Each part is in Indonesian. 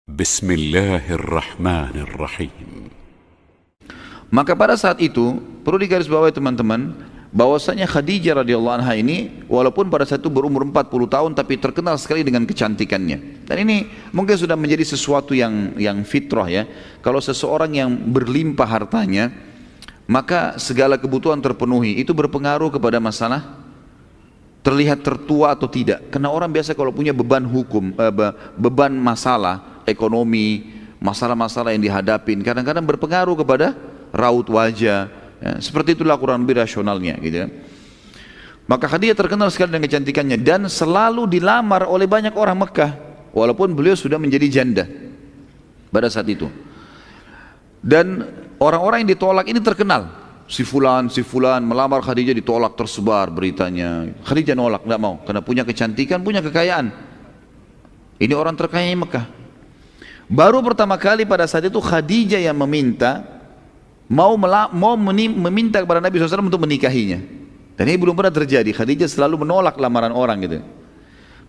بسم الله الرحمن الرحيم. Maka pada saat itu perlu digarisbawahi teman-teman bahwasanya Khadijah radhiyallahu anha ini walaupun pada saat itu berumur 40 tahun tapi terkenal sekali dengan kecantikannya. Dan ini mungkin sudah menjadi sesuatu yang fitrah ya. Kalau seseorang yang berlimpah hartanya maka segala kebutuhan terpenuhi, itu berpengaruh kepada masalah terlihat tertua atau tidak. Karena orang biasa kalau punya beban hukum, beban masalah ekonomi, masalah-masalah yang dihadapin kadang-kadang berpengaruh kepada raut wajah ya, seperti itulah kurang lebih rasionalnya gitu ya. Maka Khadijah terkenal sekali dengan kecantikannya dan selalu dilamar oleh banyak orang Mekah walaupun beliau sudah menjadi janda pada saat itu. Dan orang-orang yang ditolak ini terkenal, si fulan melamar Khadijah, ditolak, tersebar beritanya. Khadijah nolak, tidak mau karena punya kecantikan, punya kekayaan. Ini orang terkaya di Mekah. Baru pertama kali pada saat itu Khadijah yang meminta meminta kepada Nabi SAW untuk menikahinya. Dan ini belum pernah terjadi. Khadijah selalu menolak lamaran orang gitu.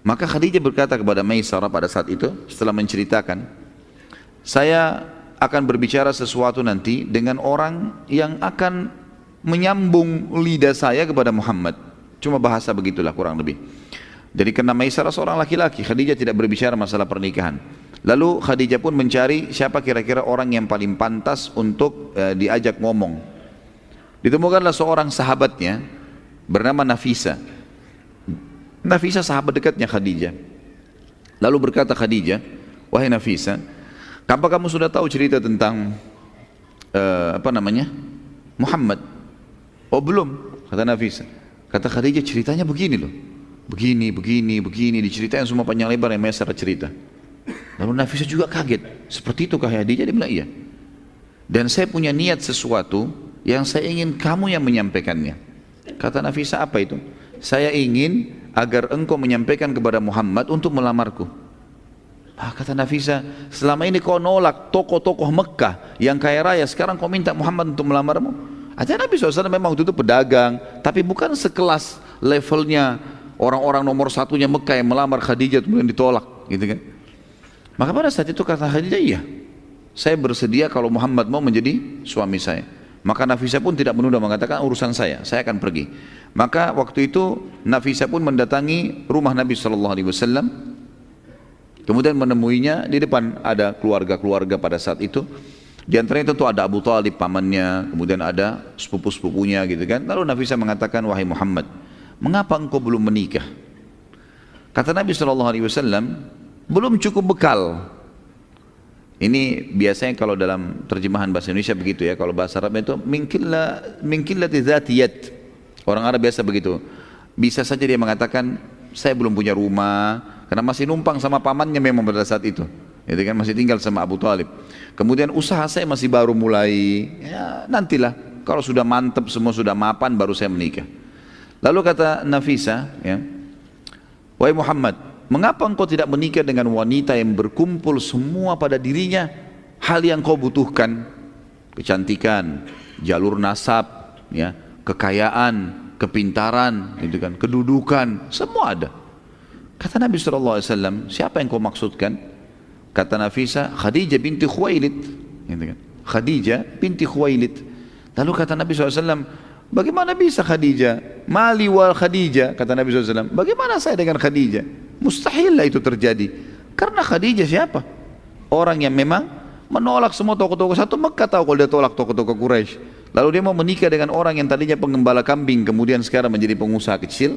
Maka Khadijah berkata kepada Maisarah pada saat itu setelah menceritakan, saya akan berbicara sesuatu nanti dengan orang yang akan menyambung lidah saya kepada Muhammad. Cuma bahasa begitulah kurang lebih. Jadi karena Maisarah seorang laki-laki, Khadijah tidak berbicara masalah pernikahan. Lalu Khadijah pun mencari siapa kira-kira orang yang paling pantas untuk diajak ngomong. Ditemukanlah seorang sahabatnya bernama Nafisa. Nafisa sahabat dekatnya Khadijah. Lalu berkata Khadijah, wahai Nafisa, apa kamu sudah tahu cerita tentang Muhammad? Oh belum, kata Nafisa. Kata Khadijah, ceritanya begini loh. Begini, diceritain semua panjang lebar yang Maisarah cerita. Lalu Nafisa juga kaget, seperti itu kah Khadijah? Dia bilang iya. Dan saya punya niat sesuatu yang saya ingin kamu yang menyampaikannya. Kata Nafisa, apa itu? Saya ingin agar engkau menyampaikan kepada Muhammad untuk melamarku. Kata Nafisa, selama ini kau nolak tokoh-tokoh Mekah yang kaya raya, sekarang kau minta Muhammad untuk melamarmu. Aja Nabi SAW memang waktu itu pedagang, tapi bukan sekelas levelnya orang-orang nomor satunya Mekah yang melamar Khadijah kemudian ditolak gitu kan. Maka pada saat itu kata Khadijah, iya, saya bersedia kalau Muhammad mau menjadi suami saya. Maka Nafisa pun tidak menunda, mengatakan urusan saya akan pergi. Maka waktu itu Nafisa pun mendatangi rumah Nabi SAW, kemudian menemuinya di depan ada keluarga-keluarga pada saat itu. Di antaranya tentu ada Abu Talib pamannya, kemudian ada sepupu-sepupunya gitu kan. Lalu Nafisa mengatakan, wahai Muhammad, mengapa engkau belum menikah? Kata Nabi SAW, belum cukup bekal. Ini biasanya kalau dalam terjemahan bahasa Indonesia begitu ya. Kalau bahasa Arab itu minkillati dzatiyat. Orang Arab biasa begitu. Bisa saja dia mengatakan saya belum punya rumah karena masih numpang sama pamannya memang pada saat itu. Itu kan masih tinggal sama Abu Talib. Kemudian usaha saya masih baru mulai. Ya nantilah kalau sudah mantap semua sudah mapan baru saya menikah. Lalu kata Nafisa ya, wahai Muhammad, mengapa engkau tidak menikah dengan wanita yang berkumpul semua pada dirinya hal yang kau butuhkan? Kecantikan, jalur nasab, ya, kekayaan, kepintaran, gitu kan, kedudukan, semua ada. Kata Nabi SAW, siapa yang kau maksudkan? Kata Nafisa, Khadijah binti Khuwailid, gitu kan. Khadijah binti Khuwailid. Lalu kata Nabi SAW, bagaimana bisa Khadijah? Mali wal Khadijah, kata Nabi SAW. Bagaimana saya dengan Khadijah? Mustahil lah itu terjadi. Karena Khadijah siapa? Orang yang memang menolak semua tokoh-tokoh satu Mekah, tahu kalau dia tolak tokoh-tokoh Quraisy. Lalu dia mau menikah dengan orang yang tadinya pengembala kambing, kemudian sekarang menjadi pengusaha kecil.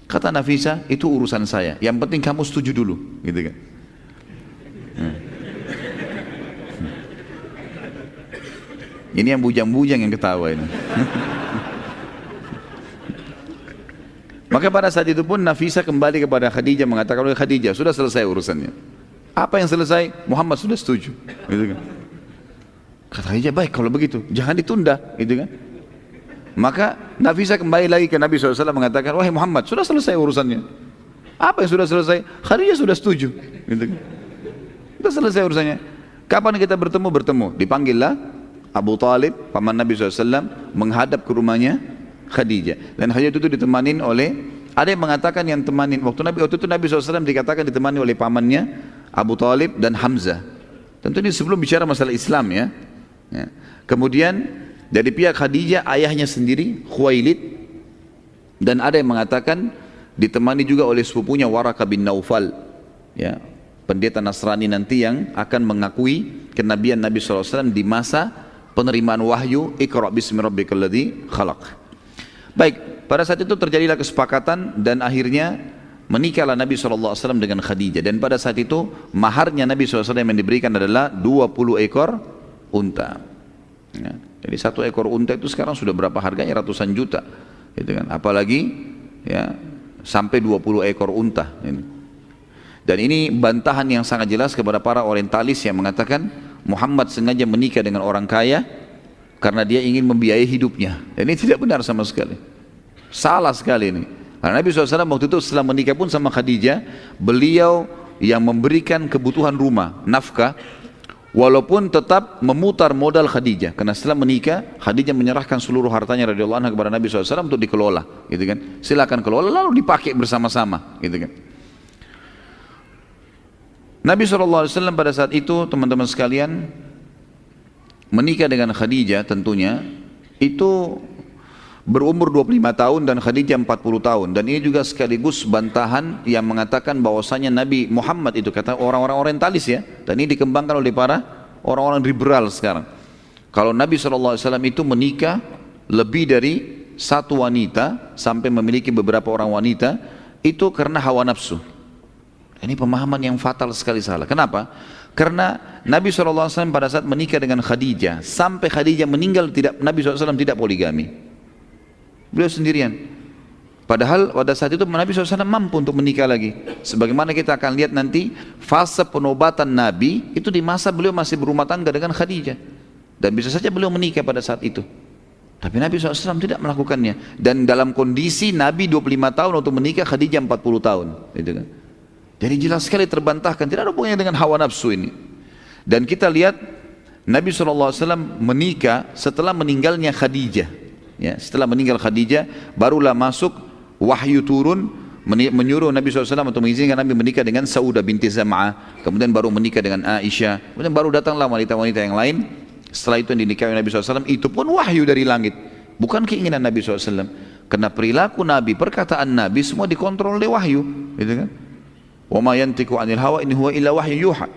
Kata Nafisa, itu urusan saya. Yang penting kamu setuju dulu, gitu kan? Ini yang bujang-bujang yang ketawa ini. Maka pada saat itu pun Nafisa kembali kepada Khadijah mengatakan, oleh Khadijah, sudah selesai urusannya. Apa yang selesai? Muhammad sudah setuju. Gitu kan? Kata Khadijah, baik kalau begitu, jangan ditunda. Gitu kan? Maka Nafisa kembali lagi ke Nabi SAW mengatakan, wahai Muhammad, sudah selesai urusannya. Apa yang sudah selesai? Khadijah sudah setuju. Gitu kan? Sudah selesai urusannya. Kapan kita bertemu? Bertemu. Dipanggillah Abu Talib, paman Nabi SAW, menghadap ke rumahnya Khadijah. Dan Khadijah itu ditemanin oleh, ada yang mengatakan yang temanin, waktu itu Nabi SAW dikatakan ditemani oleh pamannya Abu Talib dan Hamzah. Tentu ini sebelum bicara masalah Islam ya. Kemudian dari pihak Khadijah ayahnya sendiri Khuwailid, dan ada yang mengatakan ditemani juga oleh sepupunya Waraqah bin Naufal, ya, pendeta Nasrani nanti yang akan mengakui kenabian Nabi SAW di masa penerimaan wahyu Iqra bismi rabbikal ladzi khalaq. Baik, pada saat itu terjadilah kesepakatan dan akhirnya menikahlah Nabi SAW dengan Khadijah, dan pada saat itu maharnya Nabi SAW yang diberikan adalah 20 ekor unta. Ya, jadi satu ekor unta itu sekarang sudah berapa harganya, ratusan juta, gitu kan? Apalagi ya sampai 20 ekor unta. Dan ini bantahan yang sangat jelas kepada para orientalis yang mengatakan Muhammad sengaja menikah dengan orang kaya karena dia ingin membiayai hidupnya. Dan ini tidak benar sama sekali. Salah sekali ini. Karena Nabi SAW waktu itu setelah menikah pun sama Khadijah, beliau yang memberikan kebutuhan rumah, nafkah, walaupun tetap memutar modal Khadijah. Karena setelah menikah, Khadijah menyerahkan seluruh hartanya radhiyallahu anha kepada Nabi SAW untuk dikelola, gitu kan? Silakan kelola, lalu dipakai bersama-sama, gitu kan? Nabi SAW pada saat itu, teman-teman sekalian, menikah dengan Khadijah tentunya, itu berumur 25 tahun dan Khadijah 40 tahun. Dan ini juga sekaligus bantahan yang mengatakan bahwasanya Nabi Muhammad itu, kata orang-orang orientalis ya, dan ini dikembangkan oleh para orang-orang liberal sekarang, kalau Nabi SAW itu menikah lebih dari satu wanita sampai memiliki beberapa orang wanita, itu karena hawa nafsu. Ini pemahaman yang fatal sekali salah. Kenapa? Karena Nabi SAW pada saat menikah dengan Khadijah sampai Khadijah meninggal, Nabi SAW tidak poligami. Beliau sendirian. Padahal pada saat itu Nabi SAW mampu untuk menikah lagi. Sebagaimana kita akan lihat nanti, fase penobatan Nabi itu di masa beliau masih berumah tangga dengan Khadijah. Dan bisa saja beliau menikah pada saat itu. Tapi Nabi SAW tidak melakukannya. Dan dalam kondisi Nabi 25 tahun untuk menikah, Khadijah 40 tahun. Gitu kan? Jadi jelas sekali terbantahkan, tidak ada hubungannya dengan hawa nafsu ini. Dan kita lihat Nabi SAW menikah setelah meninggalnya Khadijah. Ya, setelah meninggal Khadijah, barulah masuk wahyu turun menyuruh Nabi SAW untuk mengizinkan Nabi menikah dengan Saudah binti Zam'ah, kemudian baru menikah dengan Aisyah, kemudian baru datanglah wanita-wanita yang lain. Setelah itu yang dinikahi Nabi SAW, itu pun wahyu dari langit, bukan keinginan Nabi SAW. Karena perilaku Nabi, perkataan Nabi semua dikontrol oleh wahyu, gitu kan? Wa ma yantiqu 'anil hawa in huwa illa wahyu yuha.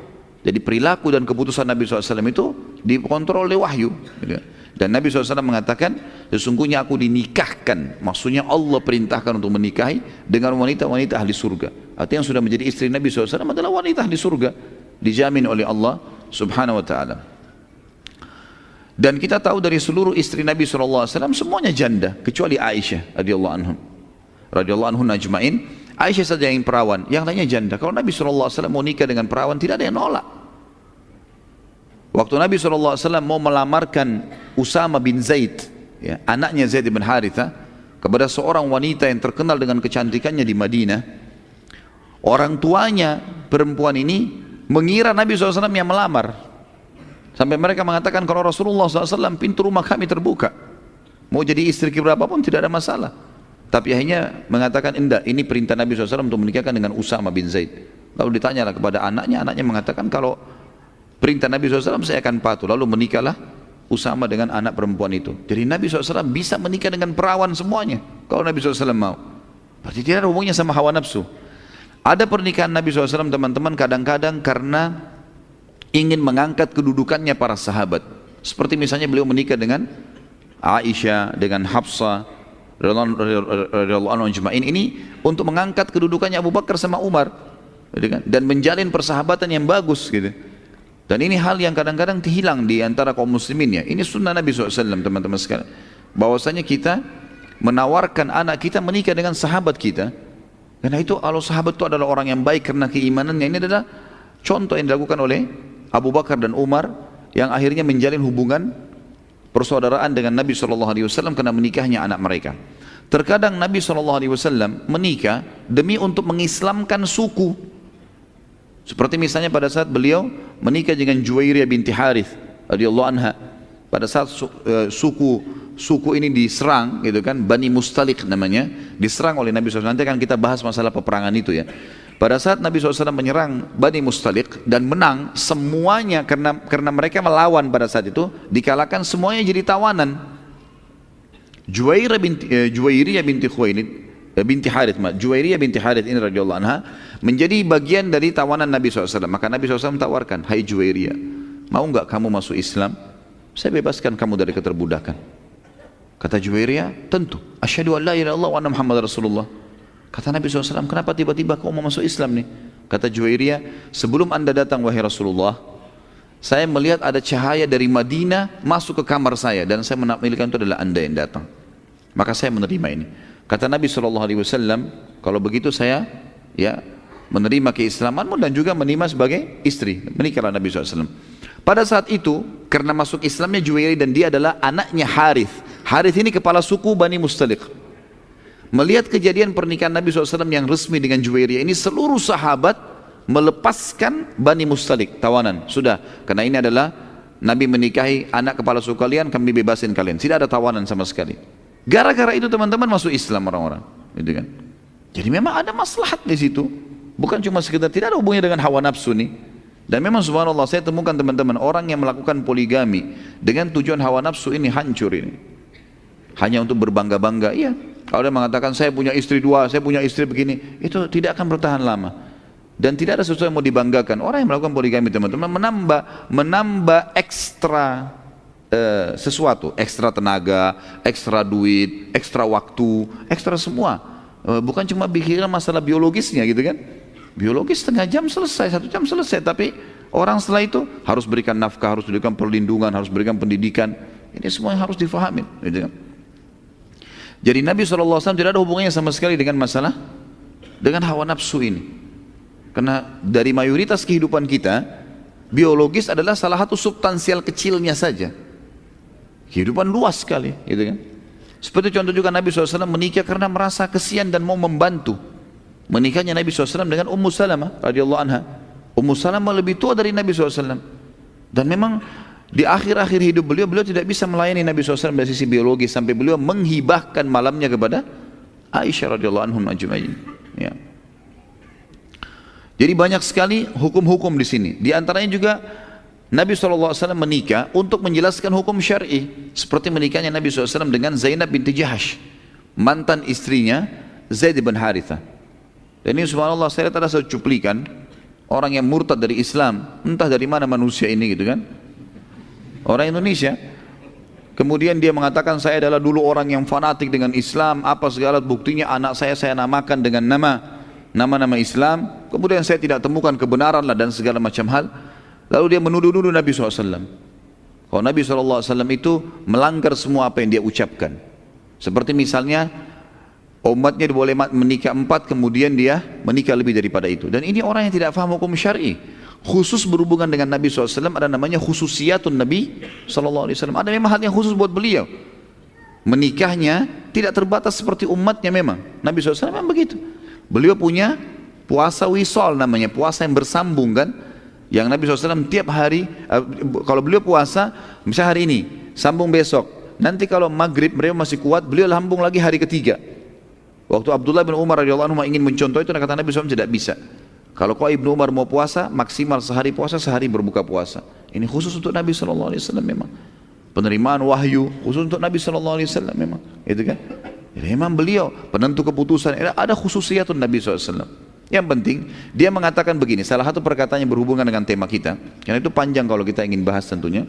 Jadi perilaku dan keputusan Nabi SAW itu dikontrol oleh wahyu, gitu. Dan Nabi SAW mengatakan, sesungguhnya aku dinikahkan, maksudnya Allah perintahkan untuk menikahi dengan wanita-wanita ahli surga. Artinya yang sudah menjadi istri Nabi SAW adalah wanita ahli surga, dijamin oleh Allah Subhanahu wa ta'ala. Dan kita tahu dari seluruh istri Nabi SAW semuanya janda, kecuali Aisyah radhiyallahu anhu najma'in. Aisyah saja yang perawan, yang lainnya janda. Kalau Nabi SAW mau nikah dengan perawan, tidak ada yang nolak. Waktu Nabi SAW mau melamarkan Usama bin Zaid, ya, anaknya Zaid bin Haritha, kepada seorang wanita yang terkenal dengan kecantikannya di Madinah, orang tuanya perempuan ini mengira Nabi SAW yang melamar. Sampai mereka mengatakan, kalau Rasulullah SAW pintu rumah kami terbuka, mau jadi istri berapapun tidak ada masalah. Tapi akhirnya mengatakan, enggak, ini perintah Nabi SAW untuk menikahkan dengan Usama bin Zaid. Lalu ditanyalah kepada anaknya, anaknya mengatakan, kalau perintah Nabi SAW saya akan patuh. Lalu menikahlah Usama dengan anak perempuan itu. Jadi Nabi SAW bisa menikah dengan perawan semuanya kalau Nabi SAW mau. Berarti tidak ada hubungannya sama hawa nafsu. Ada pernikahan Nabi SAW teman-teman kadang-kadang karena ingin mengangkat kedudukannya para sahabat. Seperti misalnya beliau menikah dengan Aisyah, dengan Hafsah radhiyallahu anhu ajma'in, ini untuk mengangkat kedudukannya Abu Bakar sama Umar, dan menjalin persahabatan yang bagus gitu. Dan ini hal yang kadang-kadang hilang di antara kaum muslimin ya. Ini sunnah Nabi SAW teman-teman sekalian. Bahwasanya kita menawarkan anak kita menikah dengan sahabat kita. Karena itu kalau sahabat itu adalah orang yang baik karena keimanannya, ini adalah contoh yang dilakukan oleh Abu Bakar dan Umar yang akhirnya menjalin hubungan persaudaraan dengan Nabi SAW karena menikahnya anak mereka. Terkadang Nabi SAW menikah demi untuk mengislamkan suku. Seperti misalnya pada saat beliau menikah dengan Juwairiyah binti Harith radhiyallahu anha, pada saat suku ini diserang, gitu kan, Bani Mustalik namanya, diserang oleh Nabi SAW. Nanti akan kita bahas masalah peperangan itu ya. Pada saat Nabi SAW menyerang Bani Mustaliq dan menang semuanya, karena mereka melawan pada saat itu, dikalahkan semuanya jadi tawanan. Juwairiyah binti Khuwailid binti Harith, Juwairiyah binti Harith ini radhiyallahu anha menjadi bagian dari tawanan Nabi SAW. Maka Nabi SAW tawarkan, hai Juwairiyah, mau enggak kamu masuk Islam? Saya bebaskan kamu dari keterbudakan. Kata Juwairiyah, tentu. Asyhadu an la ilaha illallah wa anna Muhammad Rasulullah. Kata Nabi SAW, kenapa tiba-tiba kau mau masuk Islam nih? Kata Juwairiyah, sebelum anda datang wahai Rasulullah, saya melihat ada cahaya dari Madinah masuk ke kamar saya, dan saya menampilkan itu adalah anda yang datang. Maka saya menerima ini. Kata Nabi SAW, kalau begitu saya menerima keislamanmu dan juga menerima sebagai istri. Menikahlah Nabi SAW. Pada saat itu, karena masuk Islamnya Juwairiyah dan dia adalah anaknya Harith. Harith ini kepala suku Bani Mustaliq. Melihat kejadian pernikahan Nabi SAW yang resmi dengan Juwairiyah ini, seluruh sahabat melepaskan Bani Mustaliq, tawanan. Sudah, karena ini adalah Nabi menikahi anak kepala suku kalian, kami bebasin kalian. Tidak ada tawanan sama sekali. Gara-gara itu teman-teman masuk Islam orang-orang, gitu kan? Jadi memang ada maslahat di situ. Bukan cuma sekedar, tidak ada hubungannya dengan hawa nafsu nih. Dan memang subhanallah, saya temukan teman-teman orang yang melakukan poligami dengan tujuan hawa nafsu ini hancur ini. Hanya untuk berbangga-bangga, iya. Kalau dia mengatakan saya punya istri dua, saya punya istri begini, itu tidak akan bertahan lama. Dan tidak ada sesuatu yang mau dibanggakan. Orang yang melakukan poligami teman-teman menambah ekstra sesuatu, ekstra tenaga, ekstra duit, ekstra waktu, ekstra semua. Bukan cuma pikiran masalah biologisnya gitu kan. Biologis setengah jam selesai, 1 jam selesai. Tapi orang setelah itu harus berikan nafkah, harus berikan perlindungan, harus berikan pendidikan. Ini semua yang harus difahami gitu kan. Jadi Nabi SAW tidak ada hubungannya sama sekali dengan masalah, dengan hawa nafsu ini. Karena dari mayoritas kehidupan kita, biologis adalah salah satu substansial kecilnya saja. Kehidupan luas sekali, gitu kan. Seperti contoh juga Nabi SAW menikah karena merasa kesian dan mau membantu. Menikahnya Nabi SAW dengan Ummu Salamah radhiyallahu anha. Ummu Salamah lebih tua dari Nabi SAW. Dan memang di akhir-akhir hidup beliau tidak bisa melayani Nabi SAW dari sisi biologis, sampai beliau menghibahkan malamnya kepada Aisyah radhiyallahu anhum ajma'in. Ya. Jadi banyak sekali hukum-hukum di sini. Di antaranya juga Nabi SAW menikah untuk menjelaskan hukum syar'i, seperti menikahnya Nabi SAW dengan Zainab binti Jahash, mantan istrinya Zaid bin Harithah. Dan ini subhanallah, saya lihat ada satu cuplikan orang yang murtad dari Islam, entah dari mana manusia ini gitu kan. Orang Indonesia, kemudian dia mengatakan saya adalah dulu orang yang fanatik dengan Islam, apa segala buktinya anak saya namakan dengan nama-nama Islam, kemudian saya tidak temukan kebenaran lah dan segala macam hal. Lalu dia menuduh-nuduh Nabi SAW. Kalau Nabi SAW itu melanggar semua apa yang dia ucapkan. Seperti misalnya umatnya boleh menikah 4, kemudian dia menikah lebih daripada itu. Dan ini orang yang tidak faham hukum syar'i. Khusus berhubungan dengan Nabi SAW ada namanya khususiyatun Nabi SAW. Ada memang hal yang khusus buat beliau. Menikahnya tidak terbatas seperti umatnya memang. Nabi SAW memang begitu. Beliau punya puasa wisol namanya, puasa yang bersambung kan. Yang Nabi SAW tiap hari, kalau beliau puasa, misalnya hari ini, sambung besok. Nanti kalau maghrib beliau masih kuat, beliau sambung lagi hari ketiga. Waktu Abdullah bin Umar radhiyallahu anhu ingin mencontoh itu, kata Nabi SAW tidak bisa. Kalau kau Ibnu Umar mau puasa, maksimal sehari puasa, sehari berbuka puasa. Ini khusus untuk Nabi SAW memang. Penerimaan wahyu khusus untuk Nabi SAW memang. Itu kan? Jadi memang beliau penentu keputusan. Ada khususiyatun Nabi SAW. Yang penting dia mengatakan begini. Salah satu perkataan yang berhubungan dengan tema kita, karena itu panjang kalau kita ingin bahas tentunya.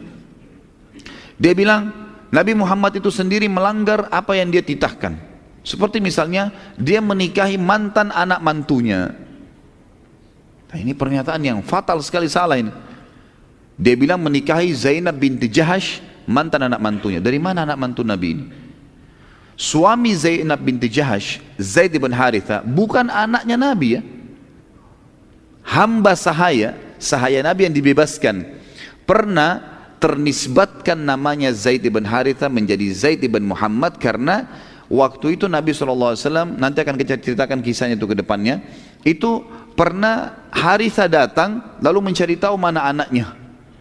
Dia bilang Nabi Muhammad itu sendiri melanggar apa yang dia titahkan. Seperti misalnya dia menikahi mantan anak mantunya. Nah, ini pernyataan yang fatal sekali, salah ini. Dia bilang menikahi Zainab binti Jahash, mantan anak mantunya. Dari mana anak mantu Nabi ini? Suami Zainab binti Jahash, Zaid bin Harithah, bukan anaknya Nabi ya. Hamba sahaya Nabi yang dibebaskan. Pernah ternisbatkan namanya Zaid bin Harithah menjadi Zaid bin Muhammad karena waktu itu Nabi SAW, nanti akan kita ceritakan kisahnya itu ke depannya, itu pernah Harithah datang lalu mencari tahu mana anaknya.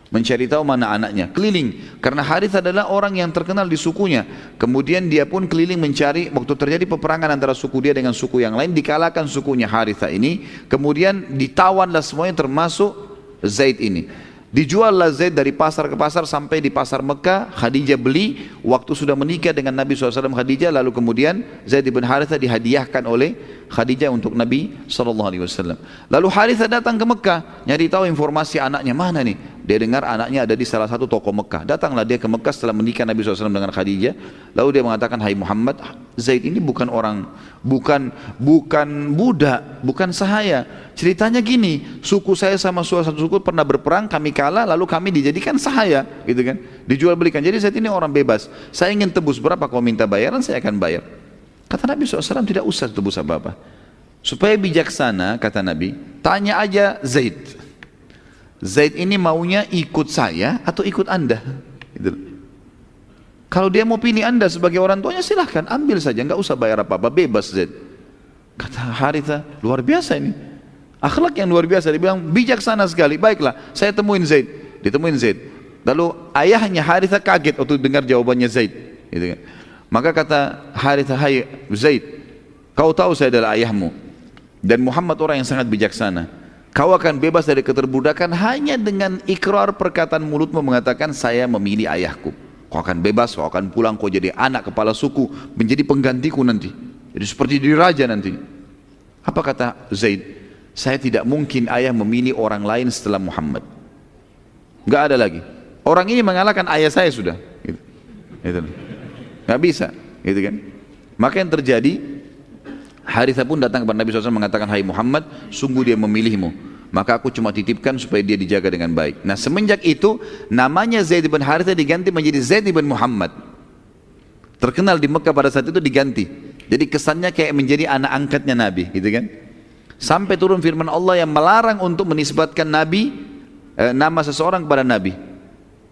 mencari tahu mana anaknya, keliling. Karena Harith adalah orang yang terkenal di sukunya. Kemudian dia pun keliling mencari, waktu terjadi peperangan antara suku dia dengan suku yang lain, dikalahkan sukunya Haritha ini. Kemudian ditawanlah semuanya termasuk Zaid ini. Dijuallah Zaid dari pasar ke pasar sampai di pasar Mekah. Khadijah beli. Waktu sudah menikah dengan Nabi SAW Khadijah, lalu kemudian Zaid bin Haritha dihadiahkan oleh Khadijah untuk Nabi SAW. Lalu Haritha datang ke Mekah, nyari tahu informasi anaknya mana nih. Dia dengar anaknya ada di salah satu toko Mekah. Datanglah dia ke Mekah setelah menikah Nabi SAW dengan Khadijah. Lalu dia mengatakan, hai Muhammad, Zaid ini bukan orang, bukan budak, bukan sahaya. Ceritanya gini, suku saya sama suatu suku pernah berperang, kami kalah, lalu kami dijadikan sahaya, gitu kan? Dijual belikan. Jadi Zaid ini orang bebas. Saya ingin tebus, berapa kau minta bayaran, saya akan bayar. Kata Nabi SAW, tidak usah tebus apa-apa. Supaya bijaksana, kata Nabi, tanya aja Zaid. Zaid ini maunya ikut saya atau ikut anda? Gitu. Kalau dia mau pilih anda sebagai orang tuanya, silahkan ambil saja, nggak usah bayar apa-apa, bebas Zaid. Kata Haritha, luar biasa ini, akhlak yang luar biasa. Dia bilang bijaksana sekali. Baiklah, saya temuin Zaid. Ditemuin Zaid. Lalu ayahnya Haritha kaget waktu dengar jawabannya Zaid. Gitu kan. Maka kata Haritha, hai Zaid, kau tahu saya adalah ayahmu dan Muhammad orang yang sangat bijaksana. Kau akan bebas dari keterbudakan hanya dengan ikrar perkataan mulutmu mengatakan saya memilih ayahku. Kau akan bebas, kau akan pulang, kau jadi anak kepala suku, menjadi penggantiku nanti. Jadi seperti jadi raja nanti. Apa kata Zaid? Saya tidak mungkin ayah memilih orang lain setelah Muhammad. Enggak ada lagi. Orang ini mengalahkan ayah saya sudah. Gitu. Gitu. Nggak bisa, gitu kan? Maka yang terjadi, Haritha pun datang kepada Nabi SAW mengatakan, hai Muhammad, sungguh dia memilihmu, maka aku cuma titipkan supaya dia dijaga dengan baik. Nah semenjak itu, namanya Zaid bin Haritha diganti menjadi Zaid bin Muhammad. Terkenal di Mekah pada saat itu diganti. Jadi kesannya kayak menjadi anak angkatnya Nabi, gitu kan? Sampai turun firman Allah yang melarang untuk menisbatkan Nabi, nama seseorang kepada Nabi.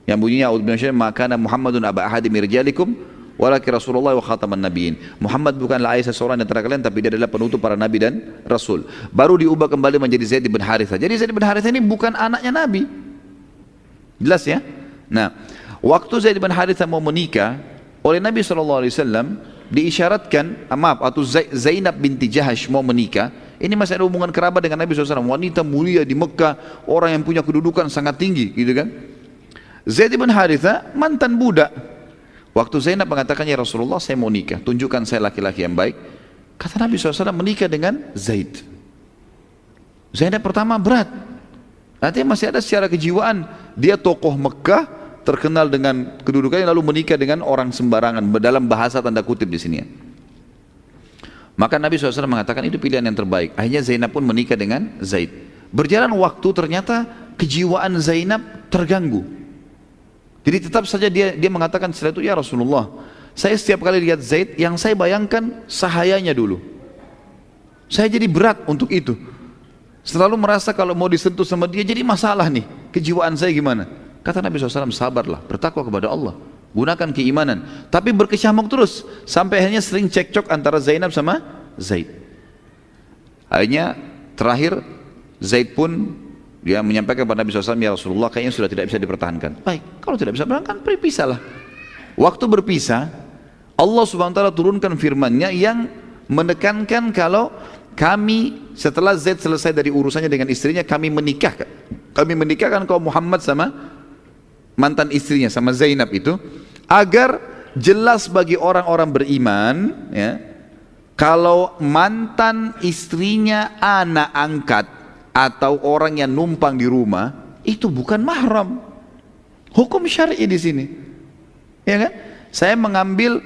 Yang bunyinya, maka Muhammadun aba ahadi mirjalikum, walaki Rasulullah wa khataman nabiin. Muhammad bukanlah ayah seseorang di antara kalian, tapi dia adalah penutup para nabi dan rasul. Baru diubah kembali menjadi Zaid bin Haritha. Jadi Zaid bin Haritha ini bukan anaknya Nabi. Jelas ya? Nah, waktu Zaid bin Haritha mau menikah, oleh Nabi SAW diisyaratkan, atau Zainab binti Jahash mau menikah. Ini masih ada hubungan kerabat dengan Nabi SAW. Wanita mulia di Mekah, orang yang punya kedudukan sangat tinggi, gitu kan? Zaid bin Haritha mantan budak. Waktu Zainab mengatakan, ya Rasulullah saya mau nikah, tunjukkan saya laki-laki yang baik. Kata Nabi SAW, menikah dengan Zaid. Zainab pertama berat. Artinya masih ada secara kejiwaan. Dia tokoh Mekah, terkenal dengan kedudukannya, lalu menikah dengan orang sembarangan, dalam bahasa tanda kutip di sini. Maka Nabi SAW mengatakan itu pilihan yang terbaik. Akhirnya Zainab pun menikah dengan Zaid. Berjalan waktu ternyata kejiwaan Zainab terganggu. Jadi tetap saja dia mengatakan setelah itu, ya Rasulullah, saya setiap kali lihat Zaid, yang saya bayangkan sahayanya dulu. Saya jadi berat untuk itu. Selalu merasa kalau mau disentuh sama dia jadi masalah nih. Kejiwaan saya gimana? Kata Nabi SAW, sabarlah, bertakwa kepada Allah, gunakan keimanan. Tapi berkecamuk terus, sampai akhirnya sering cekcok antara Zainab sama Zaid. Akhirnya terakhir Zaid pun dia menyampaikan kepada Nabi SAW, ya Rasulullah kayaknya sudah tidak bisa dipertahankan. Baik, kalau tidak bisa dipertahankan, berpisahlah. Waktu berpisah, Allah SWT turunkan firman-Nya yang menekankan kalau kami setelah Zaid selesai dari urusannya dengan istrinya, kami menikahkan kaum Muhammad sama mantan istrinya, sama Zainab itu, agar jelas bagi orang-orang beriman, ya, kalau mantan istrinya anak angkat atau orang yang numpang di rumah, itu bukan mahram. Hukum syar'i di sini, ya kan? Saya mengambil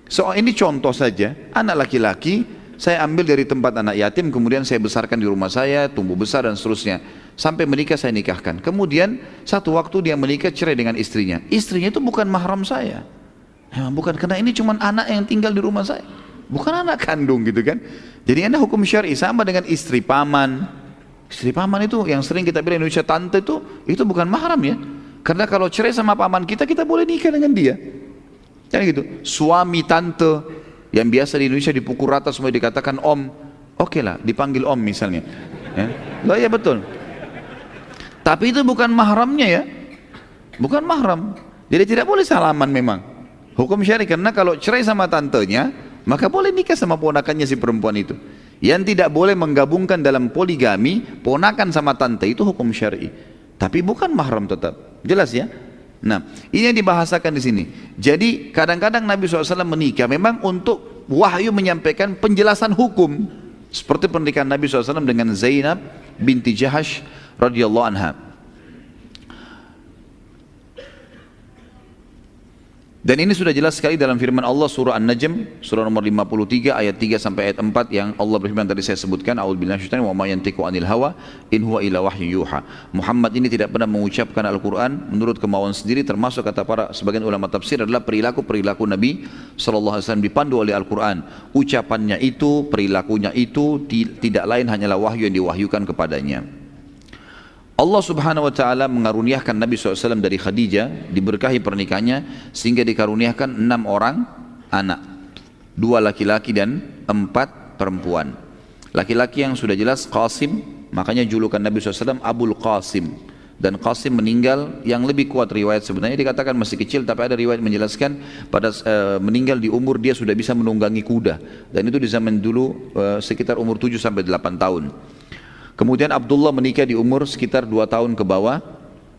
soal ini contoh saja, anak laki-laki saya ambil dari tempat anak yatim, kemudian saya besarkan di rumah saya, tumbuh besar dan seterusnya, sampai menikah saya nikahkan. Kemudian satu waktu dia menikah, cerai dengan istrinya. Istrinya itu bukan mahram saya, bukan, karena ini cuma anak yang tinggal di rumah saya, bukan anak kandung, gitu kan? Jadi ada hukum syar'i sama dengan istri paman. Istri paman itu yang sering kita bilang Indonesia tante itu bukan mahram ya. Karena kalau cerai sama paman kita boleh nikah dengan dia. Kan gitu. Suami tante yang biasa di Indonesia dipukul rata semua dikatakan om, oke lah dipanggil om misalnya. Ya. Loh, ya betul. Tapi itu bukan mahramnya ya. bukan mahram. Jadi tidak boleh salaman memang. Hukum syar'i, karena kalau cerai sama tantenya, maka boleh nikah sama ponakannya si perempuan itu. Yang tidak boleh menggabungkan dalam poligami, ponakan sama tante itu hukum syar'i. Tapi bukan mahram tetap. Jelas ya? Nah, ini yang dibahasakan di sini. Jadi kadang-kadang Nabi SAW menikah memang untuk wahyu menyampaikan penjelasan hukum. Seperti pernikahan Nabi SAW dengan Zainab binti Jahash radhiyallahu anha. Dan ini sudah jelas sekali dalam firman Allah surah An-Najm surah nomor 53 ayat 3 sampai ayat 4 yang Allah berfirman tadi saya sebutkan, a'udzubillahi minasyaitonir wa ma yantiqu 'anil hawa in huwa illa wahyu yuha. Muhammad ini tidak pernah mengucapkan Al-Qur'an menurut kemauan sendiri, termasuk kata para sebagian ulama tafsir adalah perilaku Nabi sallallahu alaihi wasallam dipandu oleh Al-Qur'an. Ucapannya itu, perilakunya itu tidak lain hanyalah wahyu yang diwahyukan kepadanya. Allah subhanahu wa ta'ala mengaruniakan Nabi SAW dari Khadijah, diberkahi pernikahannya sehingga dikaruniakan 6 orang anak, 2 laki-laki dan 4 perempuan. Laki-laki yang sudah jelas Qasim, makanya julukan Nabi SAW Abul Qasim. Dan Qasim meninggal, yang lebih kuat riwayat sebenarnya dikatakan masih kecil, tapi ada riwayat menjelaskan pada meninggal di umur dia sudah bisa menunggangi kuda, dan itu di zaman dulu sekitar umur 7 sampai 8 tahun. Kemudian Abdullah menikah di umur sekitar 2 tahun ke bawah.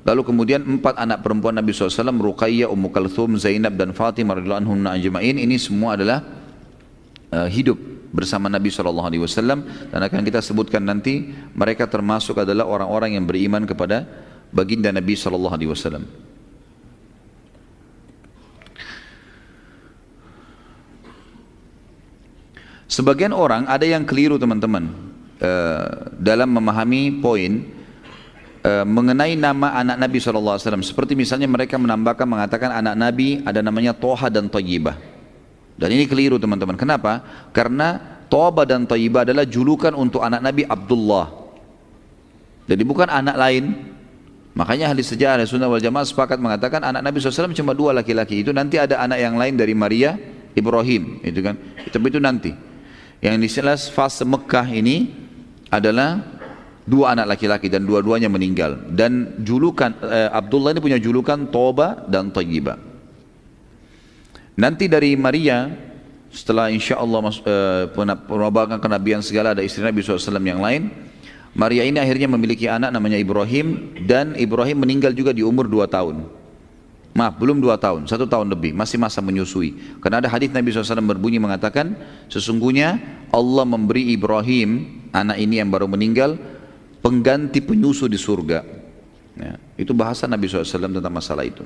Lalu kemudian 4 anak perempuan Nabi SAW, Ruqayyah, Ummu Kalthum, Zainab dan Fatimah radhiyallahu anhunna ajma'in, ini semua adalah hidup bersama Nabi SAW. Dan akan kita sebutkan nanti, mereka termasuk adalah orang-orang yang beriman kepada baginda Nabi SAW. Sebagian orang ada yang keliru teman-teman dalam memahami poin mengenai nama anak Nabi SAW. Seperti misalnya mereka mengatakan anak Nabi ada namanya Toha dan Tayyibah. Dan ini keliru teman-teman. Kenapa? Karena Toha dan Tayyibah adalah julukan untuk anak Nabi Abdullah. Jadi bukan anak lain. Makanya ahli sejarah Sunnah wal Jamaah sepakat mengatakan anak Nabi SAW cuma 2 laki-laki. Itu nanti ada anak yang lain dari Maria, Ibrahim, itu kan. Tapi itu nanti. Yang jelas fase Mekah ini adalah 2 anak laki-laki dan dua-duanya meninggal. Dan julukan Abdullah ini punya julukan Toba dan Tayyibah. Nanti dari Maria, setelah insya Allah penabakan kenabian segala, ada istri Nabi SAW yang lain. Maria ini akhirnya memiliki anak namanya Ibrahim, dan Ibrahim meninggal juga di umur 2 tahun. Maaf, belum 2 tahun, 1 tahun lebih, masih masa menyusui. Karena ada hadis Nabi SAW berbunyi mengatakan, sesungguhnya Allah memberi Ibrahim, anak ini yang baru meninggal, pengganti penyusu di surga. Ya, itu bahasa Nabi SAW tentang masalah itu.